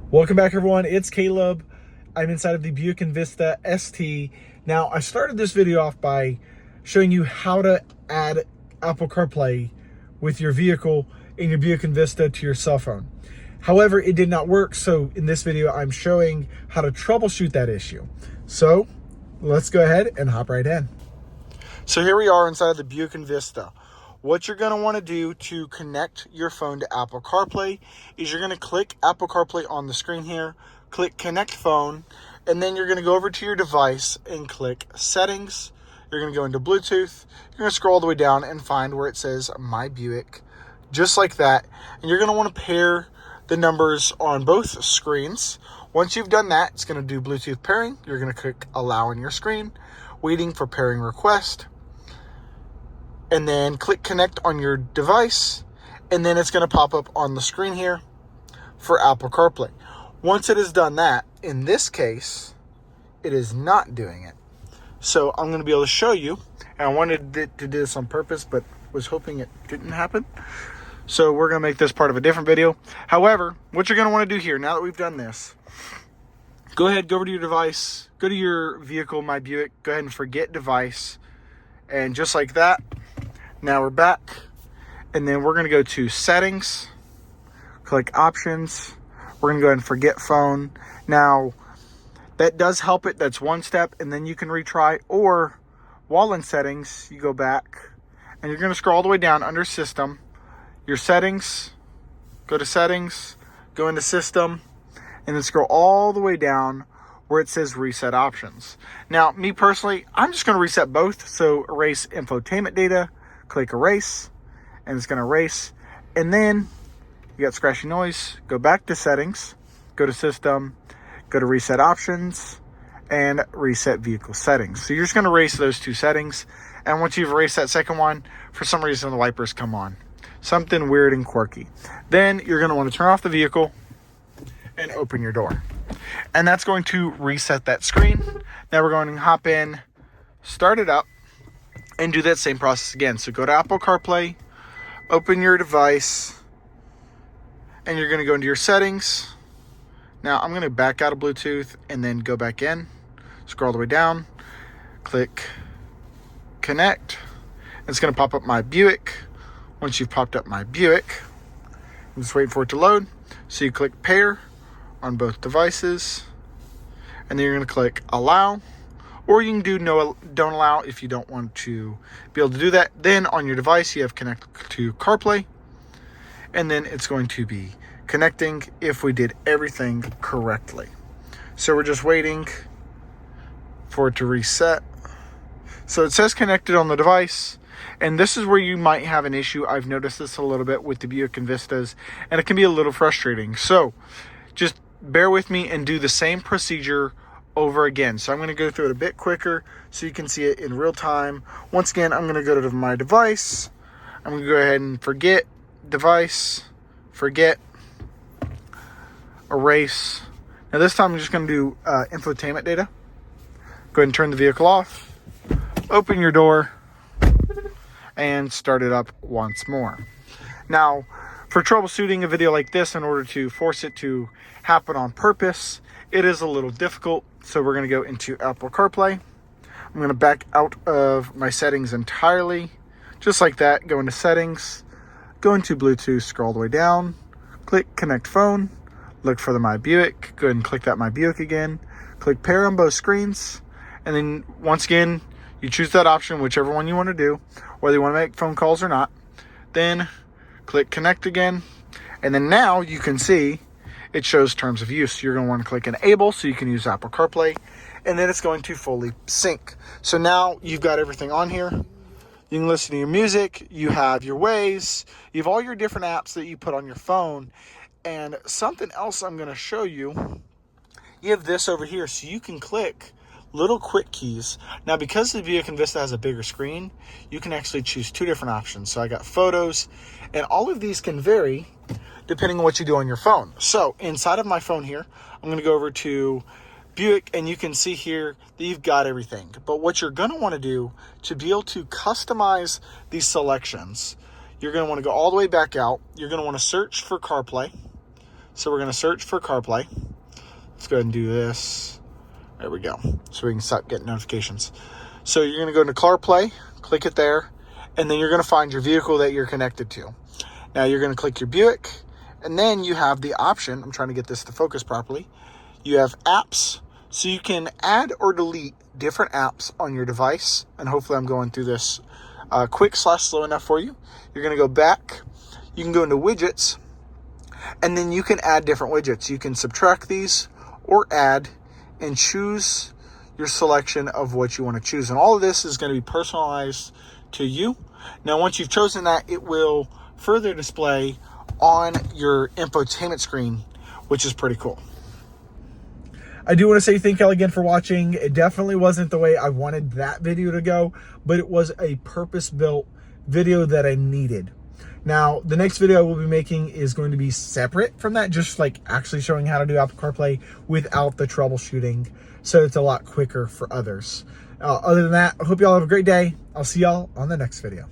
Welcome back, everyone. It's Caleb. I'm inside of the Buick Envista ST. Now, I started this video off by showing you how to add Apple CarPlay with your vehicle in your Buick Envista to your cell phone. However, it did not work, so in this video, I'm showing how to troubleshoot that issue. So, let's go ahead and hop right in. So here we are inside of the Buick Envista. What you're going to want to do to connect your phone to Apple CarPlay is you're going to click Apple CarPlay on the screen here, click Connect Phone, and then you're going to go over to your device and click Settings. You're going to go into Bluetooth. You're going to scroll all the way down and find where it says My Buick, just like that. And you're going to want to pair the numbers on both screens. Once you've done that, it's going to do Bluetooth pairing. You're going to click Allow on your screen, waiting for pairing request. And then click connect on your device, and then it's going to pop up on the screen here for Apple CarPlay. Once it has done that, in this case, it is not doing it. So I'm going to be able to show you, and I wanted to do this on purpose, but was hoping it didn't happen. So we're going to make this part of a different video. However, what you're going to want to do here, now that we've done this, go ahead, go over to your device, go to your vehicle, My Buick, go ahead and forget device, and just like that, now we're back, and then we're going to go to Settings, click Options. We're going to go ahead and forget phone. Now, that does help it. That's one step, and then you can retry. Or, while in Settings, you go back, and you're going to scroll all the way down under System, your Settings, go to Settings, go into System, and then scroll all the way down where it says Reset Options. Now, me personally, I'm just going to reset both. So, erase infotainment data, click Erase, and it's going to erase. And then you got scratchy noise. Go back to Settings, go to System, go to Reset Options, and Reset Vehicle Settings. So you're just going to erase those two settings. And once you've erased that second one, for some reason the wipers come on. Something weird and quirky. Then you're going to want to turn off the vehicle and open your door. And that's going to reset that screen. Now we're going to hop in, start it up, and do that same process again. So go to Apple CarPlay, open your device, and you're going to go into your settings. Now I'm going to back out of Bluetooth and then go back in, scroll all the way down, click Connect. It's going to pop up My Buick. Once you've popped up My Buick, I'm just waiting for it to load. So you click Pair on both devices, and then you're going to click Allow. Or you can do don't allow if you don't want to be able to do that. Then on your device, you have connect to CarPlay. And then it's going to be connecting if we did everything correctly. So we're just waiting for it to reset. So it says connected on the device. And this is where you might have an issue. I've noticed this a little bit with the Buick Envistas, and it can be a little frustrating. So just bear with me and do the same procedure over again. So I'm going to go through it a bit quicker so you can see it in real time. Once again, I'm going to go to my device. I'm going to go ahead and forget device, forget, erase. Now this time I'm just going to do infotainment data. Go ahead and turn the vehicle off, open your door, and start it up once more. Now, for troubleshooting a video like this, in order to force it to happen on purpose, it is a little difficult. So we're going to go into Apple CarPlay. I'm going to back out of my settings entirely. Just like that, go into Settings, go into Bluetooth, scroll all the way down, click Connect Phone, look for the My Buick, go ahead and click that My Buick again, click Pair on both screens, and then once again, you choose that option, whichever one you want to do, whether you want to make phone calls or not. Then click Connect again, and then now you can see it shows terms of use. You're going to want to click Enable so you can use Apple CarPlay, and then it's going to fully sync. So now you've got everything on here. You can listen to your music, you have your Waze, you have all your different apps that you put on your phone, and something else I'm going to show you, you have this over here, so you can click little quick keys. Now, because the Buick Envista has a bigger screen, you can actually choose two different options. So I got photos, and all of these can vary depending on what you do on your phone. So inside of my phone here, I'm going to go over to Buick, and you can see here that you've got everything. But what you're going to want to do to be able to customize these selections, you're going to want to go all the way back out. You're going to want to search for CarPlay. So we're going to search for CarPlay. Let's go ahead and do this. There we go. So we can start getting notifications. So you're going to go into CarPlay, click it there, and then you're going to find your vehicle that you're connected to. Now you're going to click your Buick, and then you have the option, I'm trying to get this to focus properly, you have apps, so you can add or delete different apps on your device, and hopefully I'm going through this quick/slow enough for you. You're going to go back, you can go into widgets, and then you can add different widgets. You can subtract these or add and choose your selection of what you want to choose. And all of this is going to be personalized to you. Now, once you've chosen that, it will further display on your infotainment screen, which is pretty cool. I do want to say thank you all again for watching. It definitely wasn't the way I wanted that video to go, but it was a purpose-built video that I needed. Now, the next video I will be making is going to be separate from that, just like actually showing how to do Apple CarPlay without the troubleshooting, so it's a lot quicker for others. Other than that, I hope y'all have a great day. I'll see y'all on the next video.